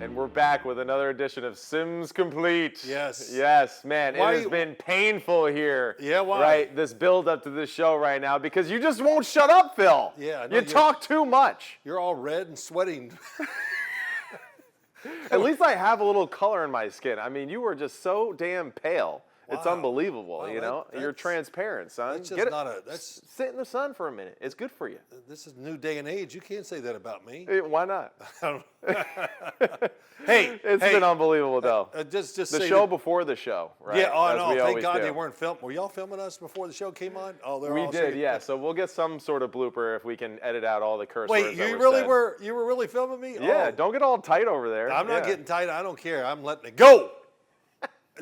And we're back with another edition of Sims Complete. Yes. Yes, man. It has been painful here. Yeah, why? Right, this build up to this show right now because you just won't shut up, Phil. Yeah, I know you talk too much. You're all red and sweating. At least I have a little color in my skin. I mean, you were just so damn pale. Wow. It's unbelievable, you know? You're transparent, son. That's just not a... That's, sit in the sun for a minute. It's good for you. This is new day and age. You can't say that about me. Why not? Hey, it's been unbelievable, though. Just the show before the show, right? Yeah, oh, no, thank God do. They weren't filming. Were y'all filming us before the show came on? Oh, we did, yeah. So we'll get some sort of blooper if we can edit out all the curse words. Wait, you were really filming me? Yeah, don't get all tight over there. I'm not getting tight. I don't care. I'm letting it go.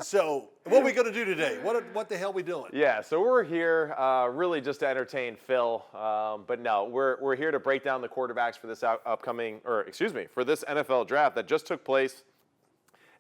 So, what are we going to do today? What the hell are we doing? Yeah, so we're here really just to entertain Phil. But no, we're here to break down the quarterbacks for this for this NFL draft that just took place.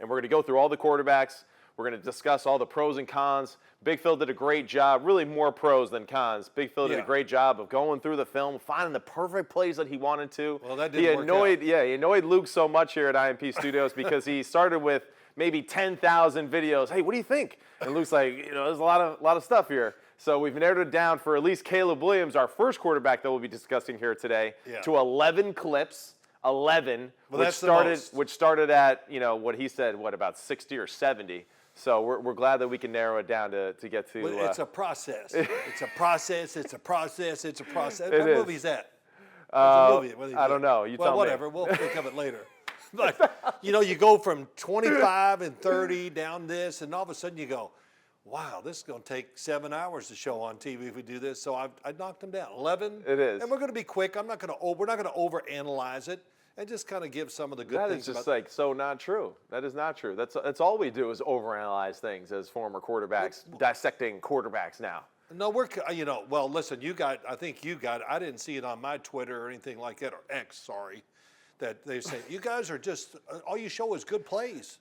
And we're going to go through all the quarterbacks. We're going to discuss all the pros and cons. Big Phil did a great job, really more pros than cons. Big Phil did a great job of going through the film, finding the perfect plays that he wanted to. Well, that didn't work out. Yeah, he annoyed Luke so much here at IMP Studios because he started with maybe 10,000 videos. Hey, what do you think? And Luke's like, there's a lot of stuff here. So we've narrowed it down for at least Caleb Williams, our first quarterback that we'll be discussing here today, to 11 clips. 11, well, which started at what he said, about 60 or 70. So we're glad that we can narrow it down to get to. Well, it's a process. It's a process. It's a process. It's a process. What movie is that? I don't know. You tell me. Whatever. We'll think of it later. But you go from 25 and 30 down this, and all of a sudden you go, wow, this is going to take 7 hours to show on TV if we do this. So I knocked them down. 11. It is. And we're going to be quick. We're not going to overanalyze it. And just kind of give some of the good things. That is just so not true. That is not true. That's all we do is overanalyze things as former quarterbacks, dissecting quarterbacks now. No, well, listen, I didn't see it on my Twitter or anything like that, or X, sorry, that they say, you guys are just, all you show is good plays.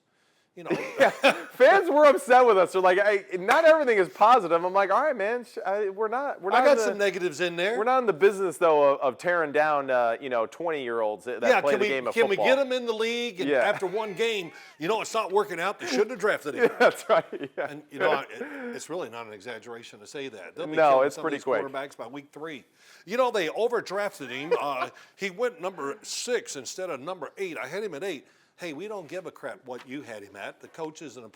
Yeah, fans were upset with us. They're like, not everything is positive. I'm like, all right, man, we're not. I got some negatives in there. We're not in the business though of tearing down, 20-year-olds that play the game of football. Can we get them in the league? And after one game, it's not working out. They shouldn't have drafted him. Yeah, that's right. Yeah. And it's really not an exaggeration to say that. No, it's pretty quick. Quarterbacks by week 3. They overdrafted him. He went number 6 instead of number 8. I had him at 8. Hey, we don't give a crap what you had him at. The coaches and the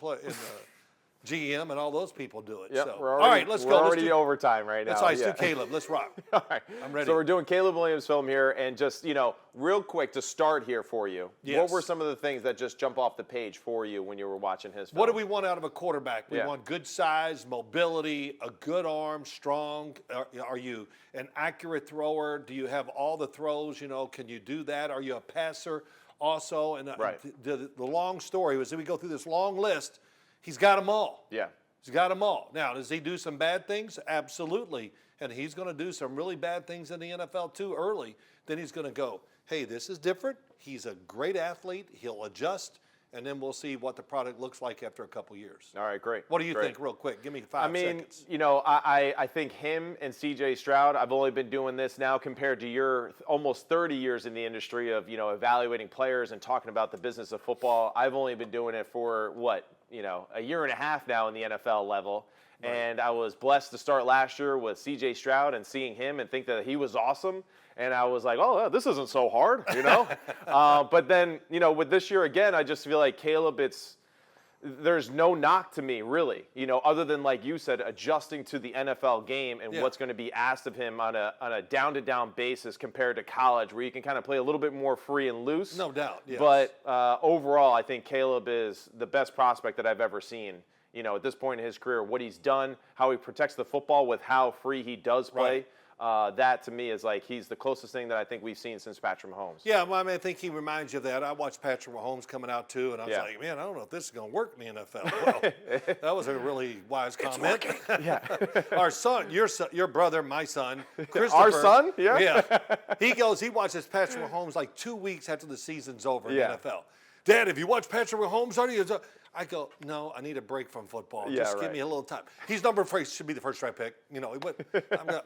GM and all those people do it. Yep, so. all right, let's go. We're already overtime right now. Let's do Caleb. Let's rock. All right. I'm ready. So we're doing Caleb Williams film here. And just, real quick to start here for you. Yes. What were some of the things that just jump off the page for you when you were watching his film? What do we want out of a quarterback? We want good size, mobility, a good arm, strong. Are you an accurate thrower? Do you have all the throws? Can you do that? Are you a passer? Also, and the long story was that we go through this long list. He's got them all. Yeah. He's got them all. Now, does he do some bad things? Absolutely. And he's going to do some really bad things in the NFL too early. Then he's going to go, hey, this is different. He's a great athlete. He'll adjust. And then we'll see what the product looks like after a couple years. All right, great. What do you think, real quick? Give me 5 seconds. I think him and C.J. Stroud, I've only been doing this now compared to your almost 30 years in the industry of, evaluating players and talking about the business of football. I've only been doing it for, a year and a half now in the NFL level. Right. And I was blessed to start last year with C.J. Stroud and seeing him and think that he was awesome. And I was like, oh, this isn't so hard, But then, with this year again, I just feel like Caleb, there's no knock to me, really, other than, like you said, adjusting to the NFL game and what's going to be asked of him on a down-to-down basis compared to college, where you can kind of play a little bit more free and loose. No doubt, yes. But overall, I think Caleb is the best prospect that I've ever seen. At this point in his career, what he's done, how he protects the football with how free he does play. Right. That to me is like he's the closest thing that I think we've seen since Patrick Mahomes. Yeah, I think he reminds you of that. I watched Patrick Mahomes coming out too, and I was like, man, I don't know if this is going to work in the NFL. Well, that was a really wise comment. It's working. Yeah. Our son, your brother, my son, Christopher. Our son? Yeah. Yeah. He watches Patrick Mahomes like 2 weeks after the season's over in the NFL. Dad, have you watched Patrick Mahomes already? I go, no, I need a break from football. Yeah, Just give me a little time. He's number 4, should be the first round pick. You know, I'm going,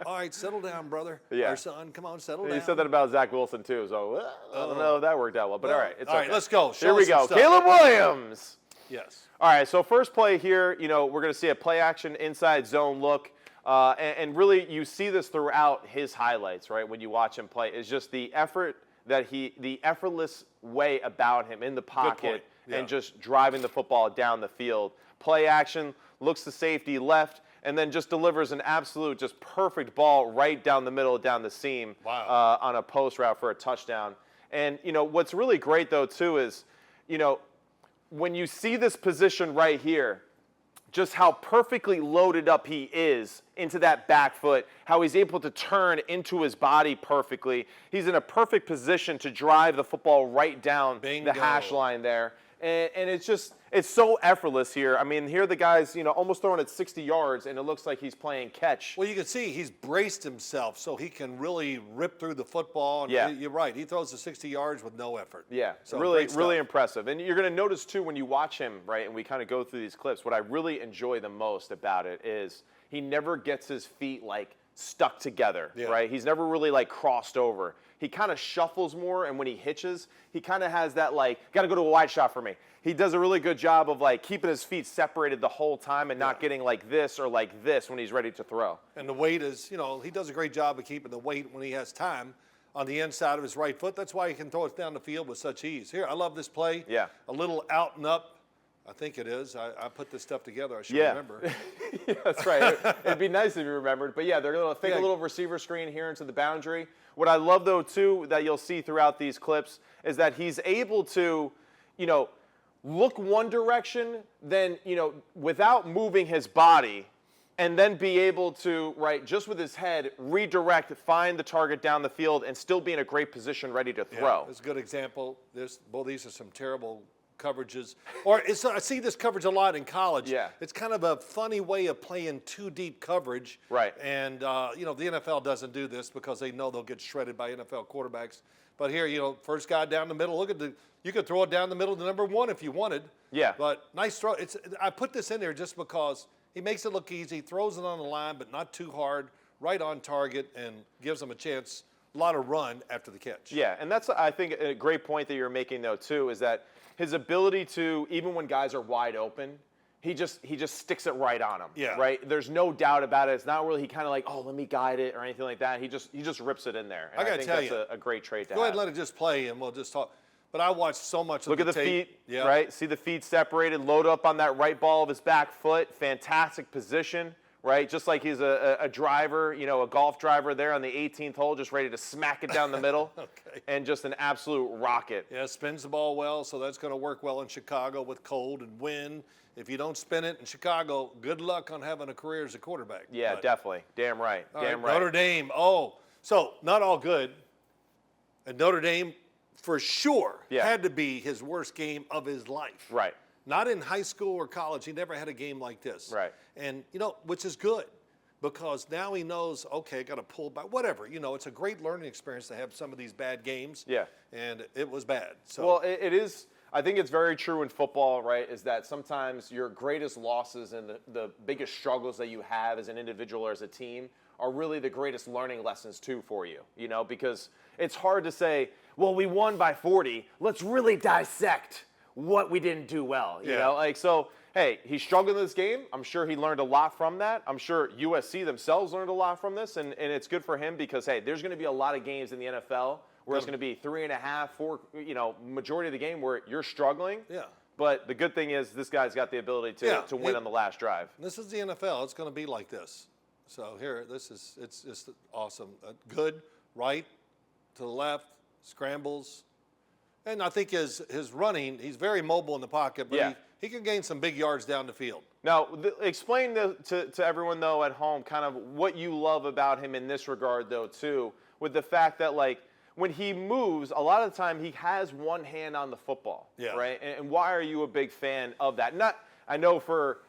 all right, settle down, brother. Yeah. Our son, come on, settle down. You said that about Zach Wilson too, so I don't know if that worked out well. But all right, it's all right, okay. let's go. Here we go. Stuff. Caleb Williams. Yes. All right, so first play here, we're going to see a play action inside zone look. And really, you see this throughout his highlights, right? When you watch him play, is just the effort the effortless way about him in the pocket and just driving the football down the field. Play action, looks to safety left, and then just delivers an absolute just perfect ball right down the middle, down the seam on a post route for a touchdown. And, what's really great, though, too, is, when you see this position right here, just how perfectly loaded up he is into that back foot, how he's able to turn into his body perfectly. He's in a perfect position to drive the football right down the hash line there. And it's so effortless here. I mean, here the guy's, almost throwing it 60 yards, and it looks like he's playing catch. Well, you can see he's braced himself so he can really rip through the football. And you're right. He throws the 60 yards with no effort. Yeah, so really impressive. And you're going to notice, too, when you watch him, right, and we kind of go through these clips, what I really enjoy the most about it is he never gets his feet, stuck together, right? He's never really, crossed over. He kind of shuffles more, and when he hitches, he kind of has that, got to go to a wide shot for me. He does a really good job of, keeping his feet separated the whole time and not getting like this or like this when he's ready to throw. And the weight is, he does a great job of keeping the weight when he has time on the inside of his right foot. That's why he can throw it down the field with such ease. Here, I love this play. Yeah. A little out and up. I think it is. I put this stuff together. I should remember. Yeah, that's right. It'd be nice if you remembered. But, yeah, they're going to fake a little receiver screen here into the boundary. What I love, though, too, that you'll see throughout these clips is that he's able to, look one direction, then, without moving his body, and then be able to, just with his head, redirect, find the target down the field, and still be in a great position ready to throw. Yeah, that's a good example. Both these are some terrible coverages. Or I see this coverage a lot in college. Yeah. It's kind of a funny way of playing too deep coverage. Right. And, the NFL doesn't do this because they know they'll get shredded by NFL quarterbacks. But here, first guy down the middle. You could throw it down the middle to number 1 if you wanted. Yeah. But nice throw. I put this in there just because he makes it look easy, throws it on the line, but not too hard, right on target, and gives them a chance, a lot of run after the catch. Yeah, and that's, I think, a great point that you're making, though, too, is that his ability to, even when guys are wide open, he just sticks it right on them. Yeah. Right? There's no doubt about it. It's not really he kind of let me guide it or anything like that. He just rips it in there. And I got to tell you, that's a great trait to have. Go ahead and let it just play, and we'll just talk. But I watched so much of Look the at the tape. feet, right? See the feet separated, load up on that right ball of his back foot. Fantastic position, right? Just like he's a driver, a golf driver there on the 18th hole, just ready to smack it down the middle. Okay. And just an absolute rocket. Yeah, spins the ball well, so that's going to work well in Chicago with cold and wind. If you don't spin it in Chicago, good luck on having a career as a quarterback. Yeah, definitely. Damn right. Damn right. Notre Dame. Oh, so not all good. And Notre Dame, for sure, had to be his worst game of his life. Right. Not in high school or college. He never had a game like this. Right. And, which is good because now he knows, okay, I got to pull back, whatever. It's a great learning experience to have some of these bad games. Yeah. And it was bad. So. Well, it is. I think it's very true in football, right, is that sometimes your greatest losses and the biggest struggles that you have as an individual or as a team are really the greatest learning lessons, too, for you, because it's hard to say, well, we won by 40. Let's really dissect what we didn't do well, you know? So, hey, he struggled in this game. I'm sure he learned a lot from that. I'm sure USC themselves learned a lot from this, and it's good for him because, hey, there's going to be a lot of games in the NFL where it's going to be 3.5, 4, majority of the game where you're struggling. Yeah. But the good thing is this guy's got the ability to win on the last drive. This is the NFL. It's going to be like this. So here, it's just awesome. Good, right, to the left, scrambles. And I think his running, he's very mobile in the pocket, but he can gain some big yards down the field. Now, explain to everyone, though, at home kind of what you love about him in this regard, though, too, with the fact that, when he moves, a lot of the time he has one hand on the football, right? And why are you a big fan of that? I know for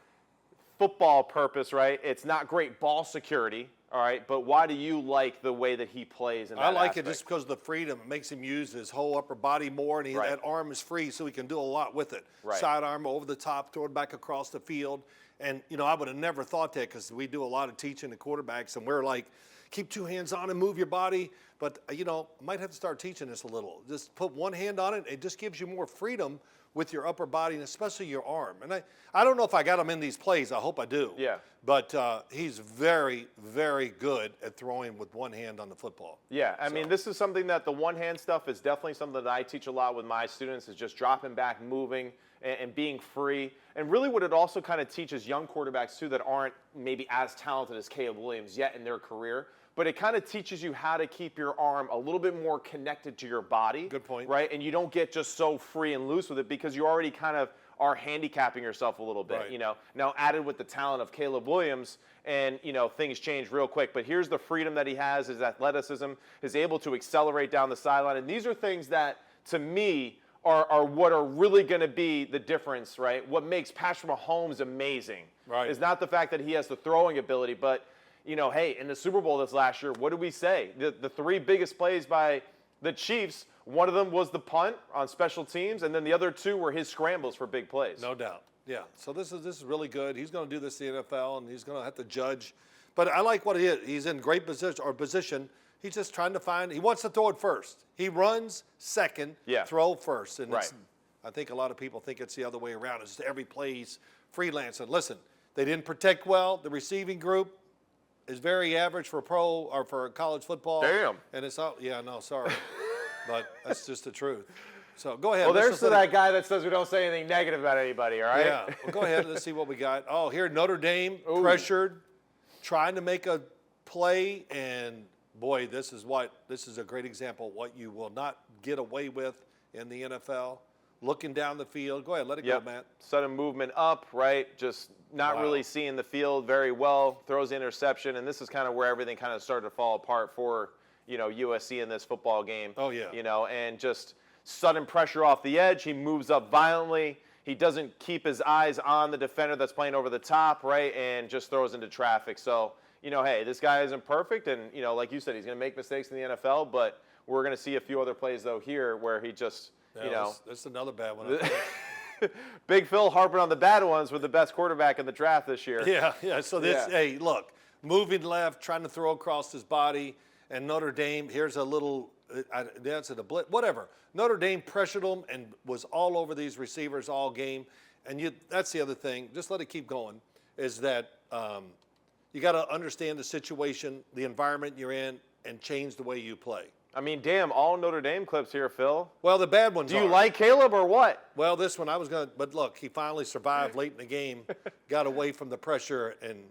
football purpose, right, it's not great ball security, All right, but why do you like the way that he plays in that I like aspect? it just because of the freedom. It makes him use his whole upper body more, and Right. that arm is free, so he can do a lot with it. Right. Side arm over the top, throw it back across the field. And, I would have never thought that because we do a lot of teaching to quarterbacks, and we're like, keep two hands on and move your body. But, I might have to start teaching this a little. Just put one hand on it. It just gives you more freedom with your upper body and especially your arm. And I don't know if I got him in these plays. I hope I do. Yeah. But he's very, very good at throwing with one hand on the football. Yeah, I mean, this is something that the one-hand stuff is definitely something that I teach a lot with my students is just dropping back, moving, and being free. And really what it also kind of teaches young quarterbacks, too, that aren't maybe as talented as Caleb Williams yet in their career, but it kind of teaches you how to keep your arm a little bit more connected to your body. Good point. Right? And you don't get just so free and loose with it because you already kind of are handicapping yourself a little bit, Right. Now added with the talent of Caleb Williams and, things change real quick. But here's the freedom that he has, his athleticism, is able to accelerate down the sideline. And these are things that, to me, are what are really going to be the difference, right? What makes Patrick Mahomes amazing is not the fact that he has the throwing ability, but, hey, in the Super Bowl this last year, what did we say? The three biggest plays by the Chiefs, one of them was the punt on special teams, and then the other two were his scrambles for big plays. No doubt. Yeah. So this is really good. He's going to do this in the NFL, and he's going to have to judge. But I like what he is. He's in great position. He's just trying to find. He wants to throw it first. He runs second, throw first. And I think a lot of people think it's the other way around. It's every play he's freelancing. Listen, they didn't protect well. The receiving group is very average for pro or for college football. Damn. And it's all, sorry. But that's just the truth. So go ahead. Well, there's that guy that says we don't say anything negative about anybody, all right? Yeah. Well, go ahead. Let's see what we got. Oh, here, Notre Dame pressured, trying to make a play. And, boy, this is a great example of what you will not get away with in the NFL. Looking down the field. Go ahead. Let it go, Matt. Sudden movement up, right? Just not really seeing the field very well. Throws the interception. And this is kind of where everything kind of started to fall apart for, USC in this football game. Oh, yeah. And just sudden pressure off the edge. He moves up violently. He doesn't keep his eyes on the defender that's playing over the top, right, and just throws into traffic. So, hey, this guy isn't perfect, and, like you said, he's going to make mistakes in the NFL, but we're going to see a few other plays, though, here where he just, That's another bad one. Big Phil harping on the bad ones with the best quarterback in the draft this year. Yeah. So hey, look, moving left, trying to throw across his body, and Notre Dame, here's a little that's a blitz, whatever. Notre Dame pressured them and was all over these receivers all game. And that's the other thing. Just let it keep going. Is that you got to understand the situation, the environment you're in, and change the way you play. I mean, damn, all Notre Dame clips here, Phil. Well, the bad ones. Do you like Caleb or what? Well, this one I was going to, but look, he finally survived late in the game, got away from the pressure, and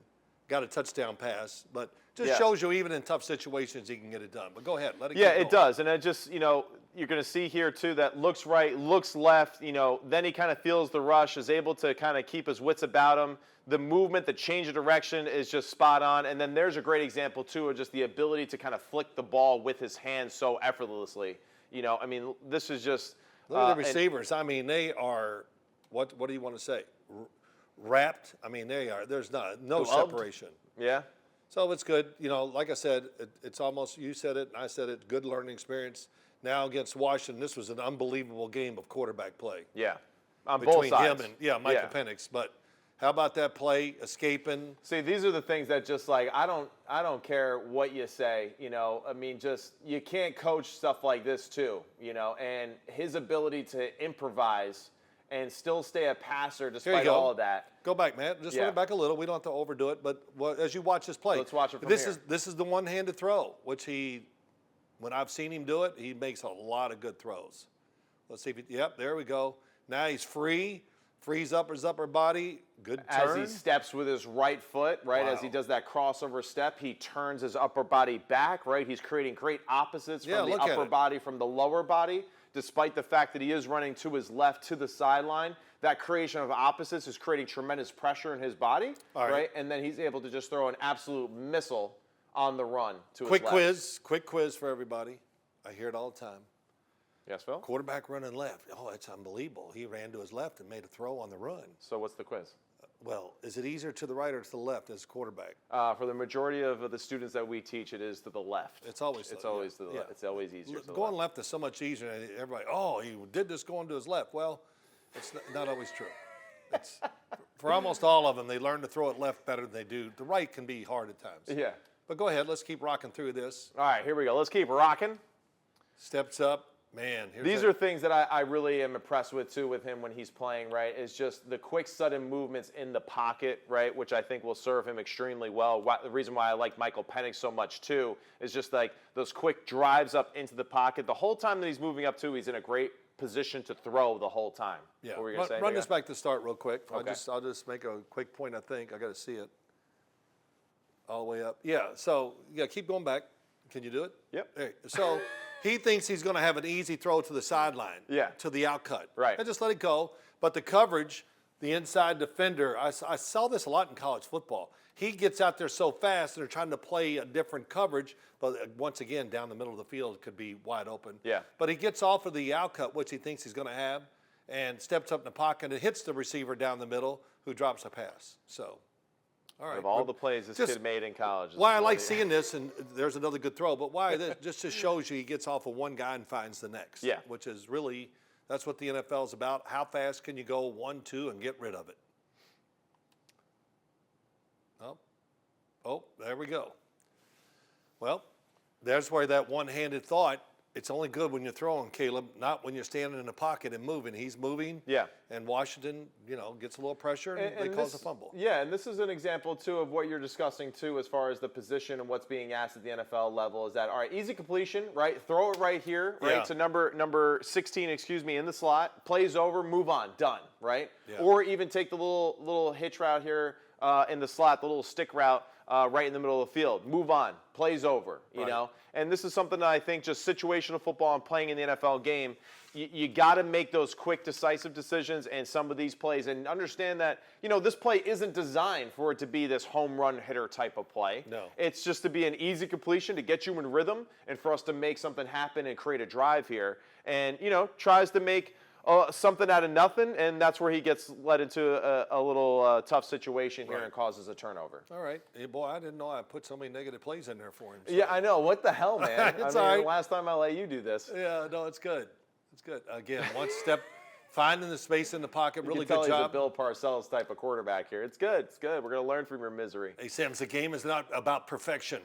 got a touchdown pass. But just shows you even in tough situations he can get it done. But go ahead, let it go. Yeah, it does. And it just, you're going to see here, too, that looks right, looks left. Then he kind of feels the rush, is able to kind of keep his wits about him. The movement, the change of direction is just spot on. And then there's a great example, too, of just the ability to kind of flick the ball with his hands so effortlessly. This is just – look at the receivers. They are – what do you want to say? Wrapped? they are. There's no separation. Yeah. So it's good. Like I said, it's almost – you said it and I said it, good learning experience. Now against Washington, this was an unbelievable game of quarterback play. Yeah. On between both sides. Him and Michael Penix. But how about that play, escaping? See, these are the things that just I don't care what you say, just you can't coach stuff like this too, and his ability to improvise and still stay a passer despite all of that. Go back, man. Just run it back a little. We don't have to overdo it, but as you watch this play. Let's watch it from here. This is the one-handed throw, which when I've seen him do it, he makes a lot of good throws. Let's see if there we go. Now he's free. Frees up his upper body. Good turn. As he steps with his right foot, right? Wow. As he does that crossover step, he turns his upper body back, right? He's creating great opposites from the upper body from the lower body, despite the fact that he is running to his left to the sideline. That creation of opposites is creating tremendous pressure in his body, right? And then he's able to just throw an absolute missile on the run to his left. Quick quiz for everybody. I hear it all the time. Yes, Phil? Quarterback running left. Oh, that's unbelievable. He ran to his left and made a throw on the run. So what's the quiz? Well, is it easier to the right or to the left as a quarterback? For the majority of the students that we teach, it is to the left. It's always to the left. It's always easier to the Going left. left is so much easier. And everybody, oh, he did this going to his left. Well, it's not always true. It's, for almost all of them, they learn to throw it left better than they do. The right can be hard at times. Yeah. But go ahead. Let's keep rocking through this. All right, here we go. Let's keep rocking. Steps up. Man, these are things that I really am impressed with, too, with him when he's playing, right, is just the quick, sudden movements in the pocket, right, which I think will serve him extremely well. The reason why I like Michael Penix so much, too, is just like those quick drives up into the pocket. The whole time that he's moving up, too, he's in a great position to throw the whole time. Yeah, what were you gonna say, run this back to start real quick. Okay. I'll just make a quick point, I think. I got to see it all the way up. Yeah, so, keep going back. Can you do it? Yep. Hey, so he thinks he's going to have an easy throw to the sideline, Yeah. to the outcut. Right. And just let it go. But the coverage, the inside defender, I saw this a lot in college football. He gets out there so fast, and they're trying to play a different coverage, but once again, down the middle of the field could be wide open. Yeah. But he gets off of the outcut, which he thinks he's going to have, and steps up in the pocket and hits the receiver down the middle, who drops a pass. So, all right. Of all the plays this kid made in college. Why I like seeing this, and there's another good throw, but why this just shows you he gets off of one guy and finds the next. Yeah. Which is really, that's what the NFL is about. How fast can you go 1, 2, and get rid of it? Oh, there we go. Well, there's where that one-handed thought, it's only good when you're throwing, Caleb, not when you're standing in the pocket and moving. He's moving. Yeah. And Washington, gets a little pressure and they cause a fumble. Yeah, and this is an example, too, of what you're discussing, too, as far as the position and what's being asked at the NFL level is that, all right, easy completion, right? Throw it right here, right? Yeah. To number 16, in the slot. Plays over, move on, done, right? Yeah. Or even take the little hitch route here in the slot, the little stick route right in the middle of the field. Move on, plays over, you know? And this is something that I think just situational football and playing in the NFL game, you got to make those quick, decisive decisions and some of these plays and understand that, this play isn't designed for it to be this home run hitter type of play. No. It's just to be an easy completion to get you in rhythm and for us to make something happen and create a drive here. And, tries to make something out of nothing, and that's where he gets led into a little tough situation here and causes a turnover. All right. Hey, boy, I didn't know I put so many negative plays in there for him. So. Yeah, I know. What the hell, man? It's I mean, all right. the last time I let you do this. Yeah, no, it's good. It's good. Again, one step, finding the space in the pocket, really You can tell good job. he's a Bill Parcells type of quarterback here. It's good. It's good. We're going to learn from your misery. Hey, Sims, the game is not about perfection.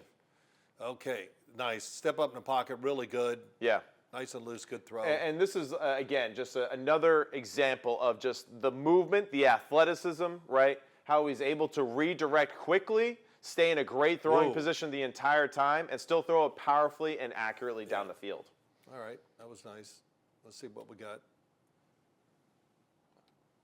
Okay, nice. Step up in the pocket, really good. Yeah. Nice and loose, good throw. And this is, again, just another example of just the movement, the athleticism, right? How he's able to redirect quickly, stay in a great throwing position the entire time, and still throw it powerfully and accurately down the field. All right, that was nice. Let's see what we got.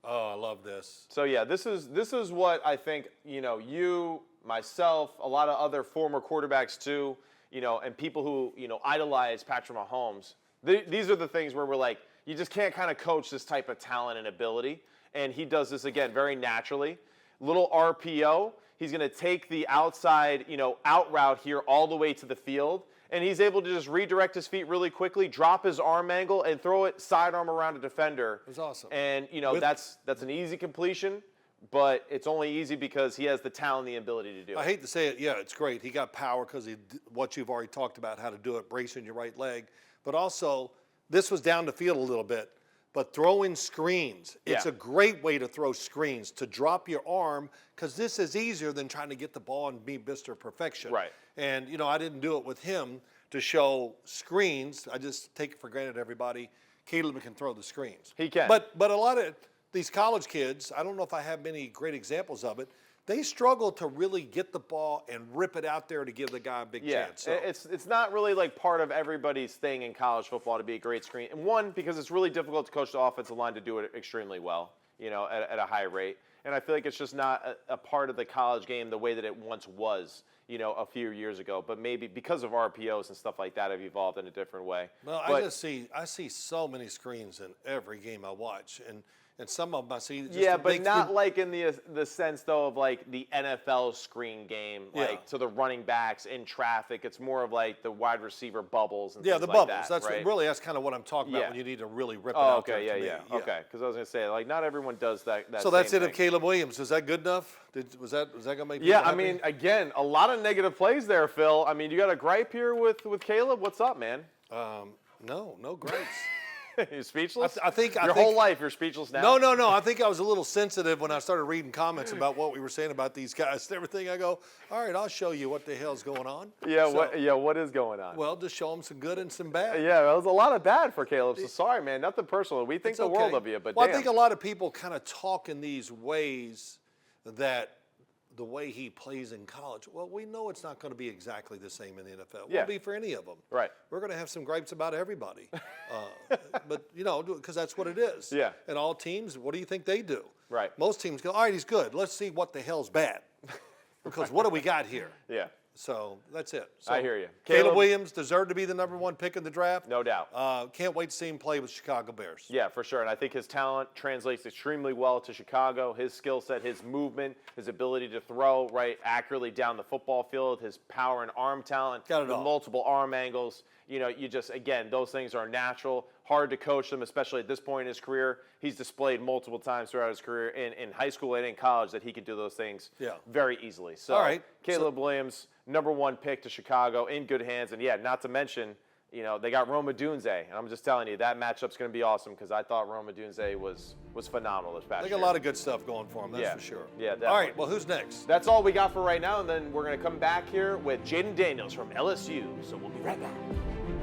Oh, I love this. So, yeah, this is what I think, you, myself, a lot of other former quarterbacks too, and people who, idolize Patrick Mahomes. These are the things where we're like, you just can't kind of coach this type of talent and ability. And he does this, again, very naturally. Little RPO. He's going to take the outside, out route here all the way to the field. And he's able to just redirect his feet really quickly, drop his arm angle, and throw it sidearm around a defender. It was awesome. And, that's an easy completion. But it's only easy because he has the talent and the ability to do it. I hate to say it, yeah, it's great. He got power because what you've already talked about, how to do it, bracing your right leg. But also, this was down the field a little bit. But throwing screens, it's a great way to throw screens, to drop your arm, because this is easier than trying to get the ball and be Mr. Perfection. Right. And, I didn't do it with him to show screens. I just take it for granted, everybody. Caleb can throw the screens. He can. But a lot of these college kids, I don't know if I have many great examples of it, they struggle to really get the ball and rip it out there to give the guy a big chance. So. It's not really like part of everybody's thing in college football to be a great screen. And one, because it's really difficult to coach the offensive line to do it extremely well, at a high rate. And I feel like it's just not a part of the college game the way that it once was, a few years ago. But maybe because of RPOs and stuff like that have evolved in a different way. Well, I see so many screens in every game I watch. And And some of them I see just yeah, a but big not like in the sense though of like the NFL screen game, like to the running backs in traffic. It's more of like the wide receiver bubbles and yeah, things the like bubbles. that, That's right? That's kind of what I'm talking about Yeah. when you need to really rip it Oh, out there. okay, to me. yeah. Okay, because I was gonna say like not everyone does that. So that's same it of thing. Caleb Williams. Is that good enough? Was that gonna make people Yeah, happy? I mean, again, a lot of negative plays there, Phil. I mean, you got a gripe here with Caleb. What's up, man? No grapes. You speechless? I think your whole life you're speechless now. No. I think I was a little sensitive when I started reading comments about what we were saying about these guys and everything. I go, all right, I'll show you what the hell's going on. Yeah, So, what is going on? Well, just show them some good and some bad. Yeah, it was a lot of bad for Caleb. So sorry, man. Nothing personal. We think It's the okay. world of you, but well, damn. I think a lot of people kind of talk in these ways that the way he plays in college. Well, we know it's not going to be exactly the same in the NFL. It Yeah. won't be for any of them. Right. We're going to have some gripes about everybody. But, because that's what it is. Yeah. And all teams, what do you think they do? Right. Most teams go, all right, he's good. Let's see what the hell's bad. Because what do we got here? Yeah, So that's it. So, I hear you. Caleb Williams deserved to be the #1 pick in the draft. No doubt. Can't wait to see him play with Chicago Bears. Yeah, for sure. And I think his talent translates extremely well to Chicago. His skill set, his movement, his ability to throw right accurately down the football field, his power and arm talent, Got it the all. multiple arm angles. You just, again, those things are natural. Hard to coach them, especially at this point in his career. He's displayed multiple times throughout his career in high school and in college that he could do those things very easily. So, All right. Caleb Williams, #1 pick to Chicago, in good hands. And, yeah, not to mention, they got Rome Odunze. And I'm just telling you, that matchup's going to be awesome because I thought Rome Odunze was phenomenal this past They year. got a lot of good stuff going for him, that's Yeah. for sure. Yeah, All definitely. right, well, who's next? That's all we got for right now, and then we're going to come back here with Jaden Daniels from LSU. So we'll be right back.